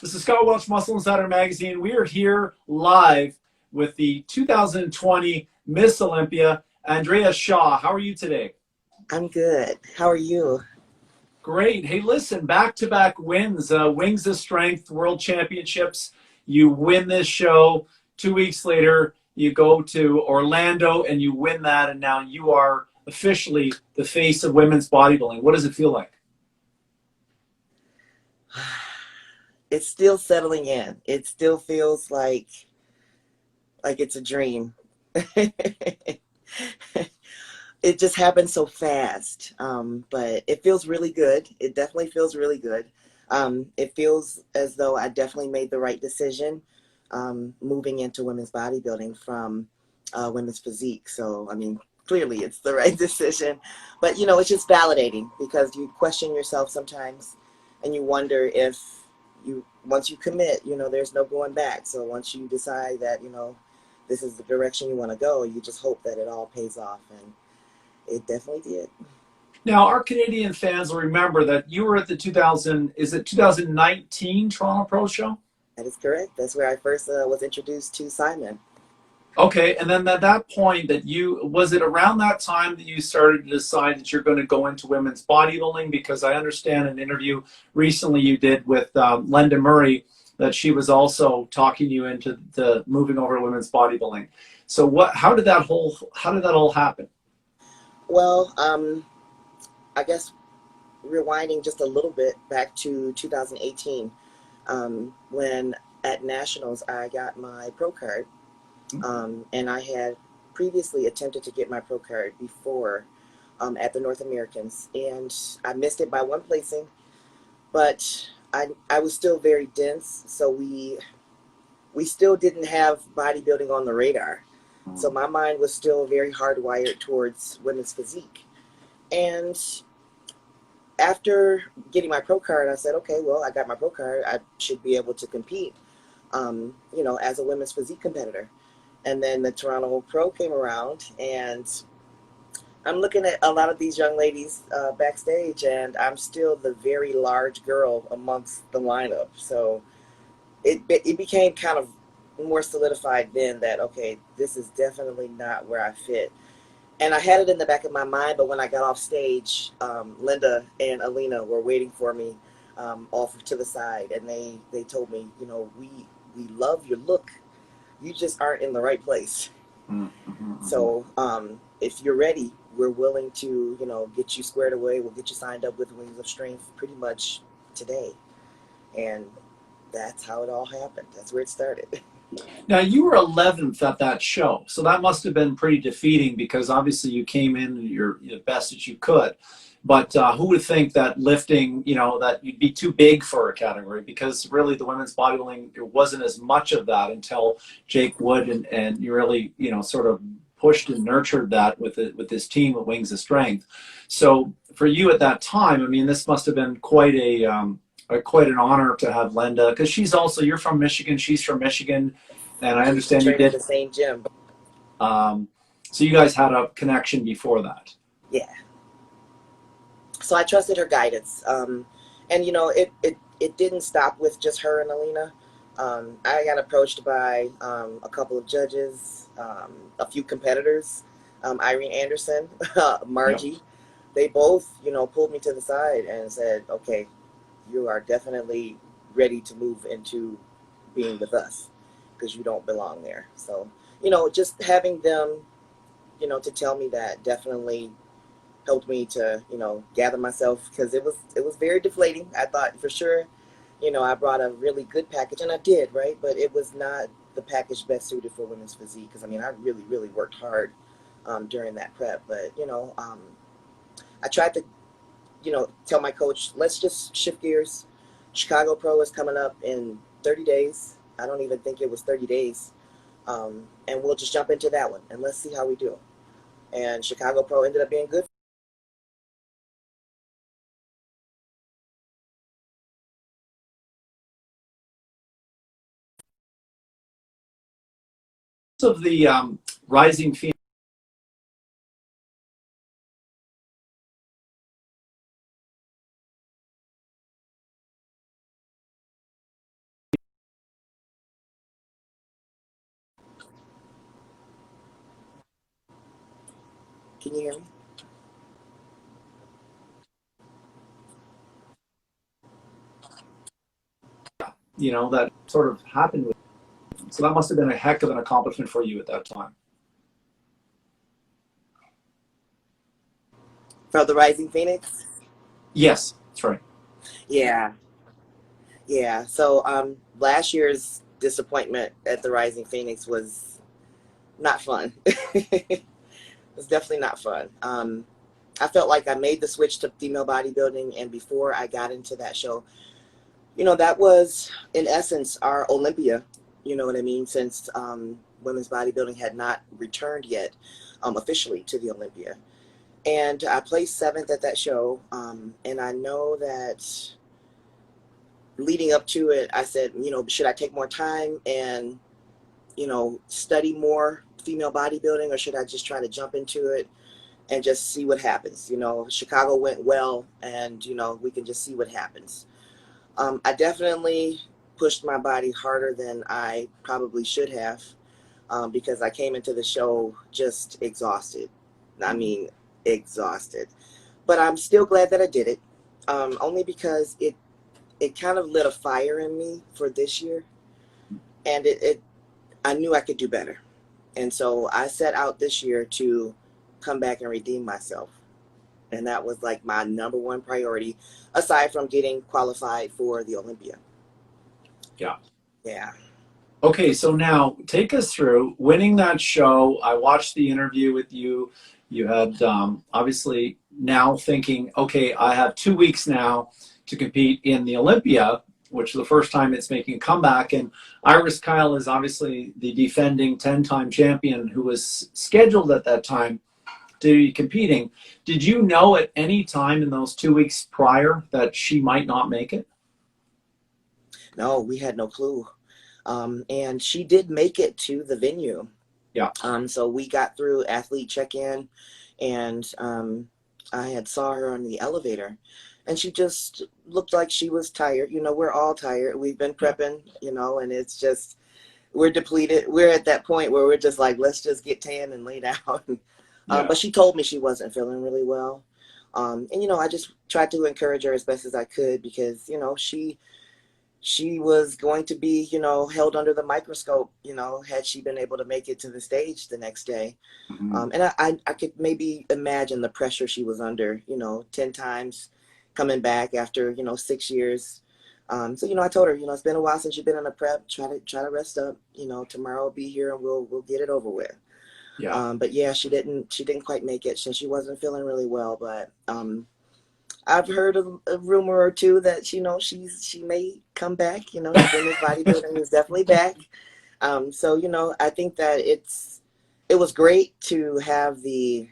This is Scott Welch, Muscle Insider Magazine. We are here live with the 2020 Miss Olympia, Andrea Shaw. How are you today? I'm good. How are you? Great. Hey, listen, back-to-back wins, Wings of Strength World Championships. You win this show. 2 weeks later, you go to Orlando and you win that, and now you are officially the face of women's bodybuilding. What does it feel like? It's still settling in. It still feels like it's a dream. It just happened so fast. But it feels really good. It definitely feels really good. It feels as though I definitely made the right decision moving into women's bodybuilding from women's physique. So, I mean, clearly it's the right decision. But, it's just validating because you question yourself sometimes and you wonder if once you commit, there's no going back. So once you decide that, this is the direction you want to go, you just hope that it all pays off. And it definitely did. Now, our Canadian fans will remember that you were at the 2019 Toronto Pro Show? That is correct. That's where I first was introduced to Simon. Okay, and then at that point was it around that time that you started to decide that you're going to go into women's bodybuilding? Because I understand an interview recently you did with Linda Murray that she was also talking you into the moving over to women's bodybuilding. So how did that all happen? Well, I guess rewinding just a little bit back to 2018, when at Nationals I got my pro card, and I had previously attempted to get my pro card before at the North Americans, and I missed it by one placing, but I was still very dense, so we still didn't have bodybuilding on the radar. So my mind was still very hardwired towards women's physique. And after getting my pro card, I said, okay, well, I got my pro card. I should be able to compete, as a women's physique competitor. And then the Toronto Pro came around, and I'm looking at a lot of these young ladies backstage, and I'm still the very large girl amongst the lineup. So it became kind of more solidified then that, okay, this is definitely not where I fit. And I had it in the back of my mind, but when I got off stage, Linda and Alina were waiting for me off to the side, and they told me, we love your look. You just aren't in the right place. So if you're ready, we're willing to, get you squared away. We'll get you signed up with Wings of Strength pretty much today. And that's how it all happened. That's where it started. Now, you were 11th at that show, so that must have been pretty defeating because obviously you came in you're the best that you could. But who would think that lifting, that you'd be too big for a category because really the women's bodybuilding, there wasn't as much of that until Jake Wood and you really, sort of pushed and nurtured that with this team of Wings of Strength. So for you at that time, I mean, this must have been quite an honor to have Linda because you're from Michigan, she's from Michigan, and I We used to understand you train in did. the same gym. Um, so you guys had a connection before that. Yeah. So I trusted her guidance. And it didn't stop with just her and Alina. I got approached by a couple of judges, a few competitors, Irene Anderson, Yep. Margie. They both, pulled me to the side and said, okay, you are definitely ready to move into being with us because you don't belong there. So, just having them, to tell me that definitely helped me to, gather myself because it was very deflating. I thought for sure, I brought a really good package, and I did, right? But it was not the package best suited for women's physique because I mean I really really worked hard during that prep. But I tried to tell my coach, let's just shift gears. Chicago Pro is coming up in 30 days. I don't even think it was 30 days. And we'll just jump into that one and let's see how we do. And Chicago Pro ended up being good. Of the rising female Can you hear me? You know, that sort of happened with you. So that must have been a heck of an accomplishment for you at that time. For the Rising Phoenix? Yes, that's right. Yeah, yeah. So last year's disappointment at the Rising Phoenix was not fun. It was definitely not fun. I felt like I made the switch to female bodybuilding, and before I got into that show, that was in essence our Olympia. You know what I mean? Since women's bodybuilding had not returned yet officially to the Olympia. And I placed seventh at that show. And I know that leading up to it, I said, should I take more time and, study more female bodybuilding, or should I just try to jump into it and just see what happens? Chicago went well, and, we can just see what happens. I definitely pushed my body harder than I probably should have, because I came into the show just exhausted. I mean, exhausted. But I'm still glad that I did it, only because it kind of lit a fire in me for this year, and I knew I could do better. And so I set out this year to come back and redeem myself. And that was like my number one priority, aside from getting qualified for the Olympia. Yeah. Yeah. Okay, so now take us through winning that show. I watched the interview with you. You had obviously now thinking, okay, I have 2 weeks now to compete in the Olympia, which is the first time it's making a comeback. And Iris Kyle is obviously the defending 10-time champion who was scheduled at that time to be competing. Did you know at any time in those 2 weeks prior that she might not make it? No, we had no clue. And she did make it to the venue. Yeah. So we got through athlete check-in, and I had saw her on the elevator, and she just looked like she was tired. We're all tired. We've been prepping, and it's just, we're depleted. We're at that point where we're just like, let's just get tan and lay down. But she told me she wasn't feeling really well. And, I just tried to encourage her as best as I could, because, she was going to be, held under the microscope, had she been able to make it to the stage the next day. Mm-hmm. And I could maybe imagine the pressure she was under, 10 times coming back after, 6 years. So, I told her, it's been a while since you've been in a prep. Try to rest up. Tomorrow I'll be here and we'll get it over with. Yeah. But yeah, she didn't quite make it since she wasn't feeling really well. But I've heard a rumor or two that she may come back. The women's bodybuilding is definitely back. So I think that it was great to have the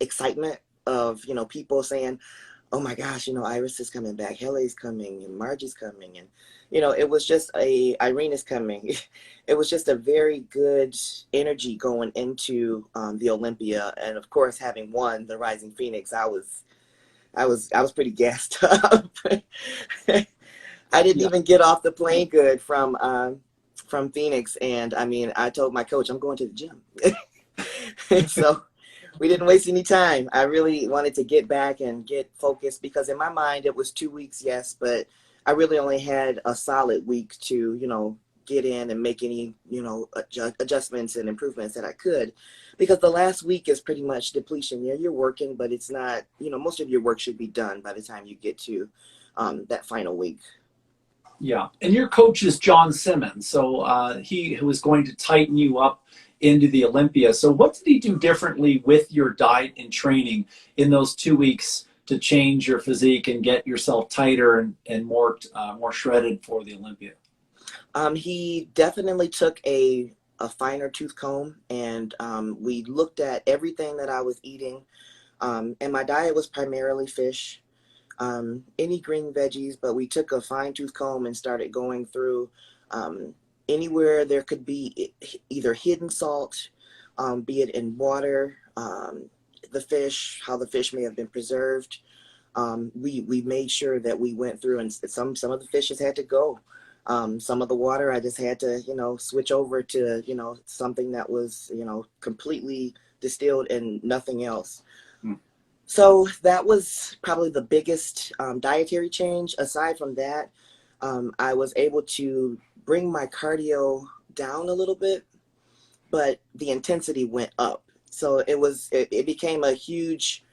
excitement of people saying, "Oh my gosh, Iris is coming back, Helle's coming, and Margie's coming," and it was just Irene is coming. It was just a very good energy going into the Olympia, and of course, having won the Rising Phoenix, I was pretty gassed up. I didn't even get off the plane good from Phoenix, and I mean, I told my coach I'm going to the gym. So we didn't waste any time. I really wanted to get back and get focused, because in my mind it was 2 weeks, yes, but I really only had a solid week to get in and make any adjustments and improvements that I could, because the last week is pretty much depletion. Yeah, you're working, but it's not, most of your work should be done by the time you get to that final week. Yeah, and your coach is John Simmons, so he was going to tighten you up into the Olympia. So what did he do differently with your diet and training in those 2 weeks to change your physique and get yourself tighter and more shredded for the Olympia? He definitely took a finer tooth comb, and we looked at everything that I was eating, and my diet was primarily fish, any green veggies, but we took a fine tooth comb and started going through anywhere there could be either hidden salt, be it in water, the fish, how the fish may have been preserved. We made sure that we went through, and some of the fishes had to go. Some of the water I just had to, switch over to, something that was, completely distilled and nothing else. Mm. So that was probably the biggest dietary change. Aside from that, I was able to bring my cardio down a little bit, but the intensity went up. So it became a huge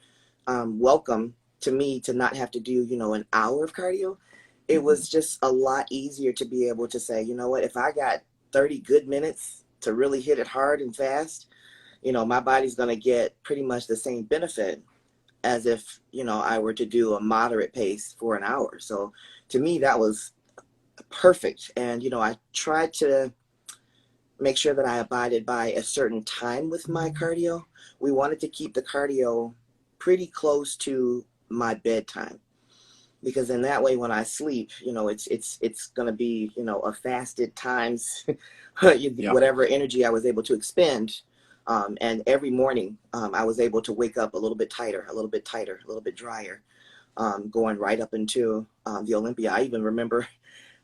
welcome to me to not have to do, an hour of cardio. It was just a lot easier to be able to say, you know what, if I got 30 good minutes to really hit it hard and fast, my body's going to get pretty much the same benefit as if, I were to do a moderate pace for an hour. So to me, that was perfect. And, I tried to make sure that I abided by a certain time with my cardio. We wanted to keep the cardio pretty close to my bedtime, because in that way when I sleep, it's going to be, a fasted times Yeah. whatever energy I was able to expend. And every morning I was able to wake up a little bit tighter, a little bit tighter, a little bit drier, going right up into the Olympia. I even remember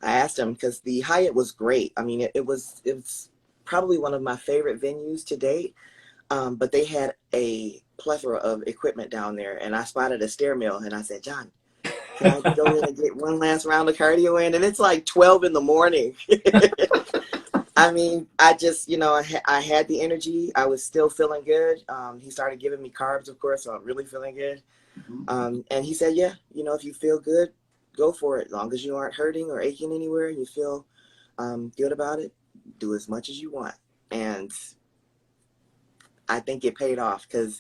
I asked him, because the Hyatt was great. I mean, it was probably one of my favorite venues to date. But they had a plethora of equipment down there, and I spotted a stair mill, and I said, John, can I go in and get one last round of cardio in? And it's like 12 in the morning. I mean, I just, I had the energy. I was still feeling good. He started giving me carbs, of course, so I'm really feeling good. And he said, yeah, if you feel good, go for it. As long as you aren't hurting or aching anywhere and you feel good about it, do as much as you want. And I think it paid off, because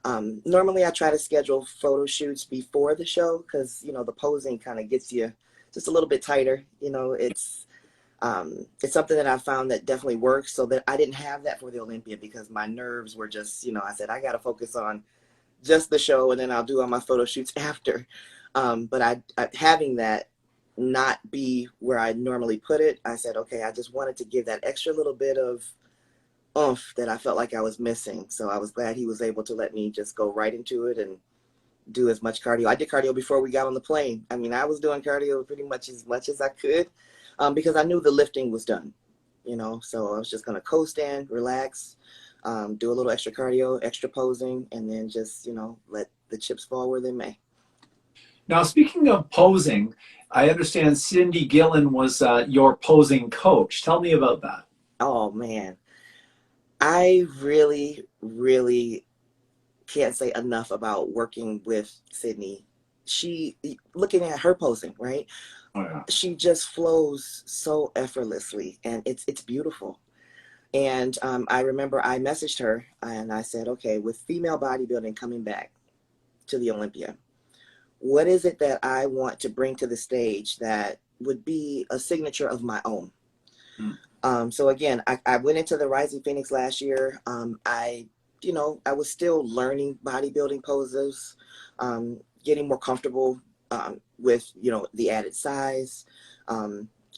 normally I try to schedule photo shoots before the show, because, the posing kind of gets you just a little bit tighter. It's something that I found that definitely works, so that I didn't have that for the Olympia, because my nerves were just, I said, I got to focus on just the show, and then I'll do all my photo shoots after. But I having that not be where I normally put it, I said, okay, I just wanted to give that extra little bit of oomph that I felt like I was missing. So I was glad he was able to let me just go right into it and do as much cardio. I did cardio before we got on the plane. I mean, I was doing cardio pretty much as I could, because I knew the lifting was done, so I was just going to coast in, relax, do a little extra cardio, extra posing, and then just, let the chips fall where they may. Now, speaking of posing, I understand Cindy Gillen was your posing coach. Tell me about that. Oh, man. I really, really can't say enough about working with Sydney. Looking at her posing, right? Oh, yeah. She just flows so effortlessly, and it's beautiful. And I remember I messaged her and I said, okay, with female bodybuilding coming back to the Olympia, what is it that I want to bring to the stage that would be a signature of my own? So again, I went into the Rising Phoenix last year. I was still learning bodybuilding poses, getting more comfortable with, the added size,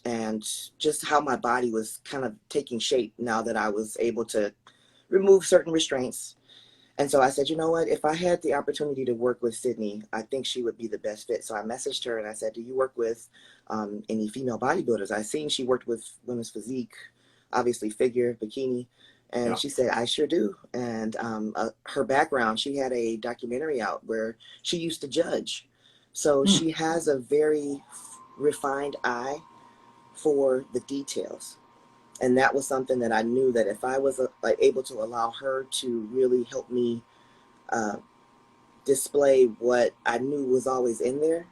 and just how my body was kind of taking shape now that I was able to remove certain restraints. And so I said, you know what, if I had the opportunity to work with Sydney, I think she would be the best fit. So I messaged her and I said, do you work with any female bodybuilders? I seen she worked with women's physique, obviously figure, bikini. And Yeah. she said, I sure do. And her background, she had a documentary out where she used to judge. So she has a very refined eye for the details. And that was something that I knew that if I was able to allow her to really help me display what I knew was always in there,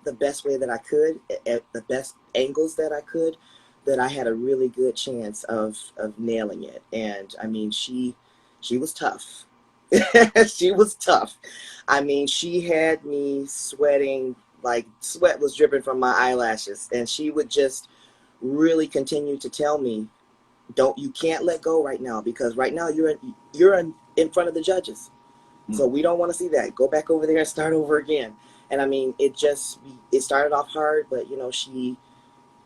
the best way that I could, at the best angles that I could, that I had a really good chance of nailing it. And I mean, she was tough. She was tough. I mean, she had me sweating, like sweat was dripping from my eyelashes, and she would just really continue to tell me, you can't let go right now, because right now you're in front of the judges. So we don't want to see that. Go back over there and start over again. And I mean, it started off hard, but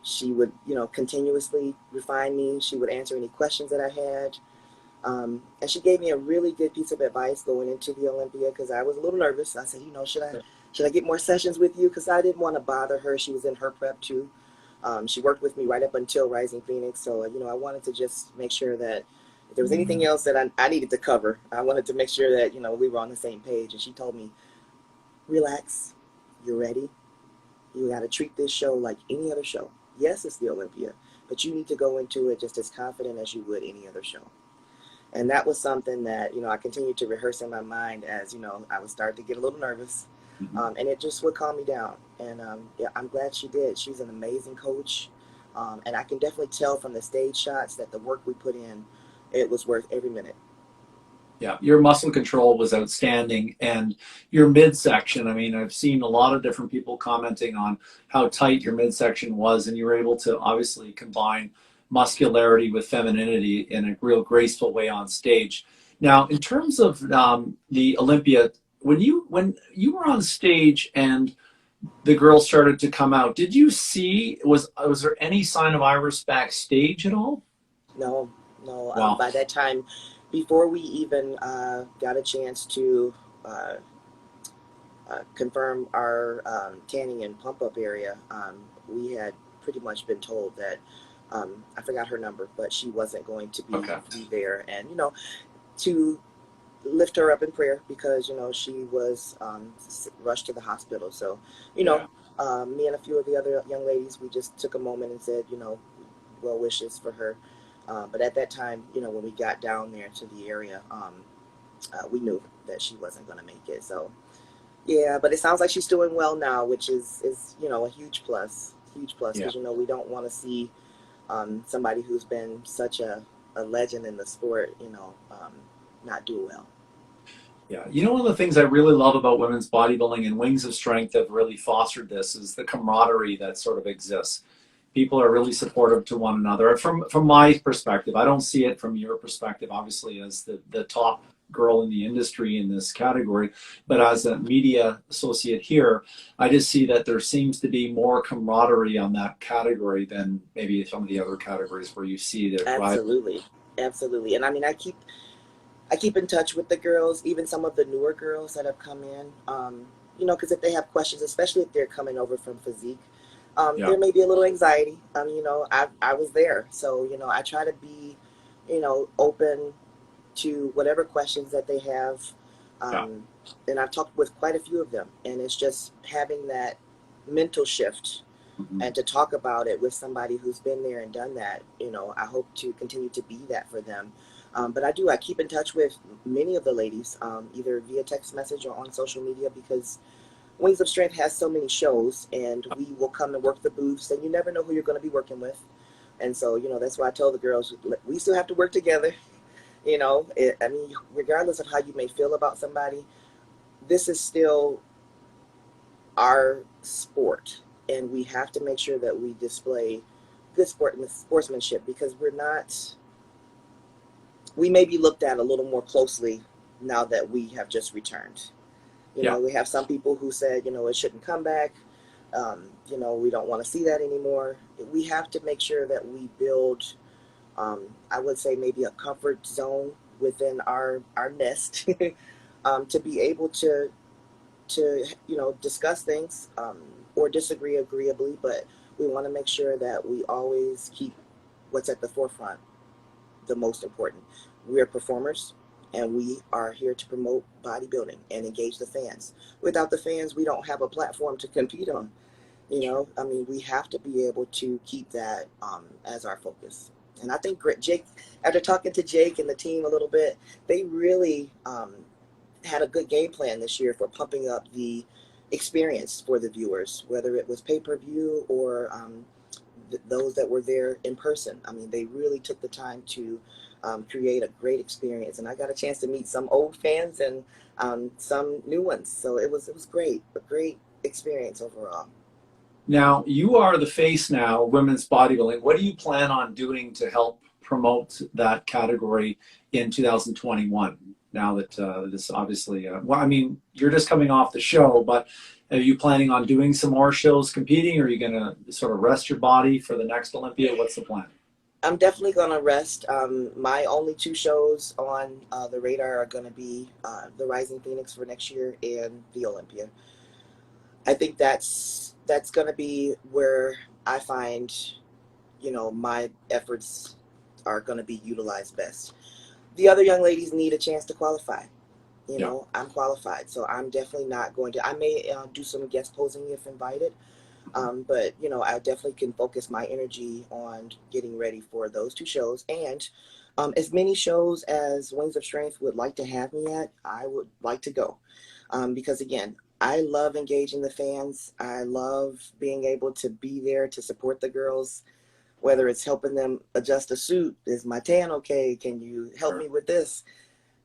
she would, continuously refine me. She would answer any questions that I had. And she gave me a really good piece of advice going into the Olympia, because I was a little nervous. I said, should I get more sessions with you? Because I didn't want to bother her. She was in her prep too. She worked with me right up until Rising Phoenix. So, I wanted to just make sure that, If there was anything else that I needed to cover, I wanted to make sure that, we were on the same page. And she told me, relax, you're ready. You got to treat this show like any other show. Yes, it's the Olympia, but you need to go into it just as confident as you would any other show. And that was something that, I continued to rehearse in my mind as, I would start to get a little nervous. And it just would calm me down. And yeah, I'm glad she did. She's an amazing coach. And I can definitely tell from the stage shots that the work we put in, it was worth every minute. Yeah, your muscle control was outstanding, and your midsection. I mean, I've seen a lot of different people commenting on how tight your midsection was, and you were able to obviously combine muscularity with femininity in a real graceful way on stage. Now, in terms of the Olympia, when you were on stage and the girls started to come out, did you see was there any sign of Iris backstage at all? No, no. Wow. By that time, before we even got a chance to uh, confirm our tanning and pump up area, we had pretty much been told that I forgot her number, but she wasn't going to Okay. be there, and to lift her up in prayer because she was rushed to the hospital. So Yeah. me and a few of the other young ladies, we just took a moment and said well wishes for her. But at that time, when we got down there to the area, we knew that she wasn't going to make it. So, yeah, but it sounds like she's doing well now, which is a huge plus, Yeah. because we don't want to see somebody who's been such a legend in the sport, not do well. Yeah, one of the things I really love about women's bodybuilding and Wings of Strength have really fostered this is the camaraderie that sort of exists. People are really supportive to one another. From my perspective, I don't see it from your perspective, obviously, as the top girl in the industry in this category, but as a media associate here, I just see that there seems to be more camaraderie on that category than maybe some of the other categories where you see that. Absolutely, absolutely. And I mean, I keep in touch with the girls, even some of the newer girls that have come in. Because if they have questions, especially if they're coming over from physique, Yeah. there may be a little anxiety. I was there, so I try to be, open to whatever questions that they have. Yeah. And I've talked with quite a few of them, and it's just having that mental shift Mhm. and to talk about it with somebody who's been there and done that. I hope to continue to be that for them. But I keep in touch with many of the ladies, either via text message or on social media, because Wings of Strength has so many shows, and we will come and work the booths, and you never know who you're going to be working with. And so, that's why I tell the girls, we still have to work together. I mean, regardless of how you may feel about somebody, this is still our sport, and we have to make sure that we display good sportsmanship, because we may be looked at a little more closely now that we have just returned. Yeah. We have some people who said, it shouldn't come back. We don't want to see that anymore. We have to make sure that we build, I would say, maybe a comfort zone within our nest to be able to discuss things or disagree agreeably, but we want to make sure that we always keep what's at the forefront the most important. We are performers, and we are here to promote bodybuilding and engage the fans. Without the fans, we don't have a platform to compete on. I mean, we have to be able to keep that as our focus. And I think Jake, after talking to Jake and the team a little bit, they really had a good game plan this year for pumping up the experience for the viewers, whether it was pay-per-view or those that were there in person. I mean, they really took the time to create a great experience, and I got a chance to meet some old fans and some new ones. So it was great, a great experience overall. Now, you are the face now of women's bodybuilding. What do you plan on doing to help promote that category in 2021? Now that this obviously, well, I mean, you're just coming off the show, but are you planning on doing some more shows competing, or are you going to sort of rest your body for the next Olympia? What's the plan? I'm definitely going to rest. My only two shows on the radar are going to be the Rising Phoenix for next year and the Olympia. I think that's going to be where I find, my efforts are going to be utilized best. the other young ladies need a chance to qualify. You Yeah. know, I'm qualified, so I'm definitely not going to. I may do some guest posing if invited, but you know, I definitely can focus my energy on getting ready for those two shows. And as many shows as Wings of Strength would like to have me at, I would like to go, because again, I love engaging the fans. I love being able to be there to support the girls, whether it's helping them adjust a suit. Is my tan okay? Can you help Sure. me with this?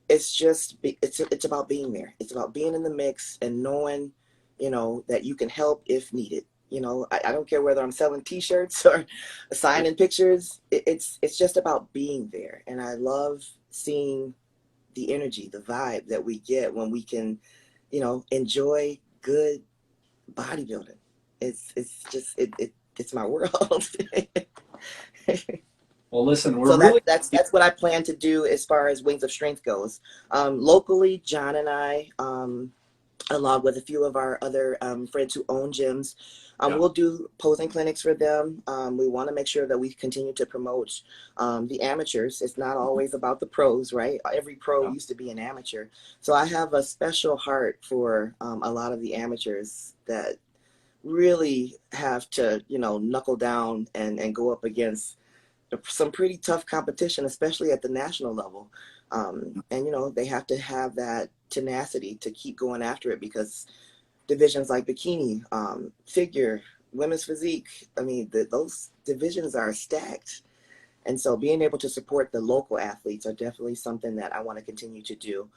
It's just it's about being there. It's about being in the mix and knowing, you know, that you can help if needed. You know, I don't care whether I'm selling T-shirts or signing pictures. It's just about being there, and I love seeing the energy, the vibe that we get when we can, you know, enjoy good bodybuilding. It's just it's my world. Well, listen, we're So really that's what I plan to do as far as Wings of Strength goes. Locally, John and I, along with a few of our other friends who own gyms, yeah, we'll do posing clinics for them. We want to make sure that we continue to promote the amateurs. It's not always about the pros, right? Every pro yeah, used to be an amateur. So I have a special heart for a lot of the amateurs that really have to, you know, knuckle down and go up against some pretty tough competition, especially at the national level. And, you know, they have to have that tenacity to keep going after it, because divisions like bikini, figure, women's physique, I mean, those divisions are stacked. And so being able to support the local athletes are definitely something that I want to continue to do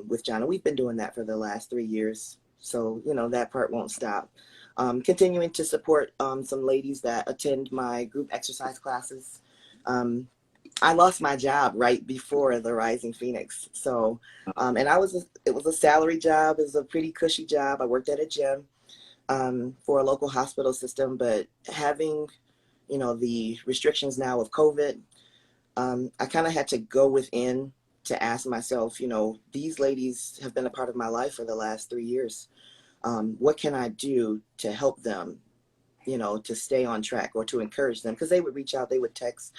with John. And we've been doing that for the last 3 years. So, you know, that part won't stop. Continuing to support some ladies that attend my group exercise classes. Um, I lost my job right before the Rising Phoenix. So, and it was a salary job. It was a pretty cushy job. I worked at a gym for a local hospital system, but having, you know, the restrictions now of COVID, I kind of had to go within to ask myself, you know, these ladies have been a part of my life for the last 3 years. What can I do to help them, you know, to stay on track or to encourage them? Because they would reach out, they would text.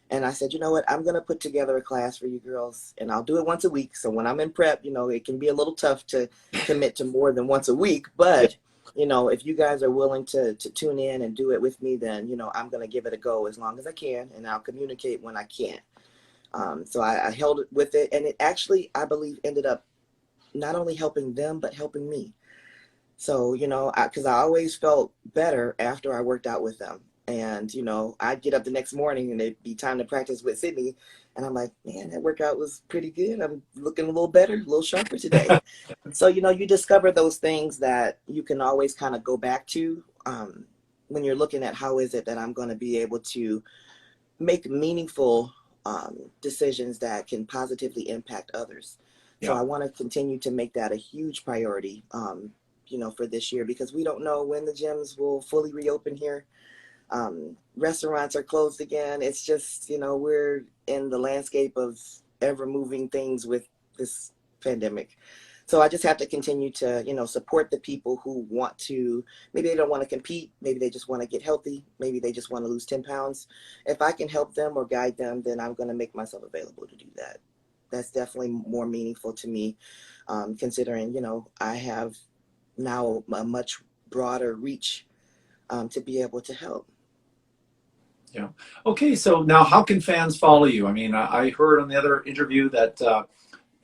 And I said, you know what, I'm going to put together a class for you girls, and I'll do it once a week. So when I'm in prep, you know, it can be a little tough to commit to more than once a week. yeah, But, you know, if you guys are willing to tune in and do it with me, then, you know, I'm going to give it a go as long as I can, and I'll communicate when I can. So I held it with it. And it actually, I believe, ended up not only helping them, but helping me. So, you know, because I always felt better after I worked out with them. And, you know, I'd get up the next morning and it'd be time to practice with Sydney. And I'm like, man, that workout was pretty good. I'm looking a little better, a little sharper today. So, you know, you discover those things that you can always kind of go back to when you're looking at how is it that I'm going to be able to make meaningful decisions that can positively impact others. So yeah. I want to continue to make that a huge priority, you know, for this year, because we don't know when the gyms will fully reopen here. Restaurants are closed again. It's just, you know, we're in the landscape of ever moving things with this pandemic. So I just have to continue to, you know, support the people who want to, maybe they don't want to compete. Maybe they just want to get healthy. Maybe they just want to lose 10 pounds. If I can help them or guide them, then I'm going to make myself available to do that. That's definitely more meaningful to me, considering, you know, I have now a much broader reach to be able to help. Yeah. Okay, so now how can fans follow you? I mean, I heard on the other interview that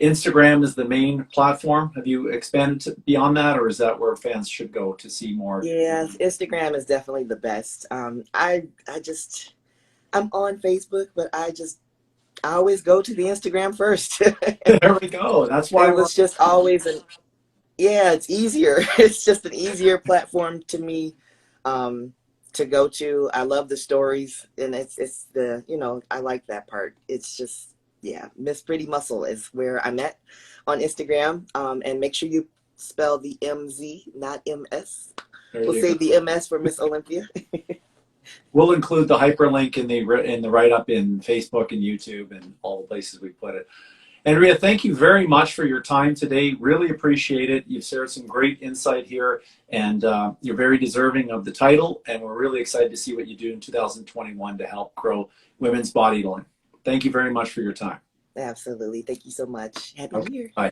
Instagram is the main platform. Have you expanded beyond that, or is that where fans should go to see more? Yeah, Instagram is definitely the best. I'm on Facebook, but I always go to the Instagram first. There we go. That's why It we're was just always yeah, it's easier. It's just an easier platform to me to go to. I love the stories, and it's the, you know, I like that part. It's just, yeah, Miss Pretty Muscle is where I'm at on Instagram. And make sure you spell the MZ, not MS. there We'll you go. save the MS for Miss Olympia. We'll include the hyperlink in the write up in Facebook and YouTube and all the places we put it. Andrea, thank you very much for your time today. Really appreciate it. You've shared some great insight here, and you're very deserving of the title. And we're really excited to see what you do in 2021 to help grow women's bodybuilding. Thank you very much for your time. Absolutely. Thank you so much. Happy New Okay. Year. Bye.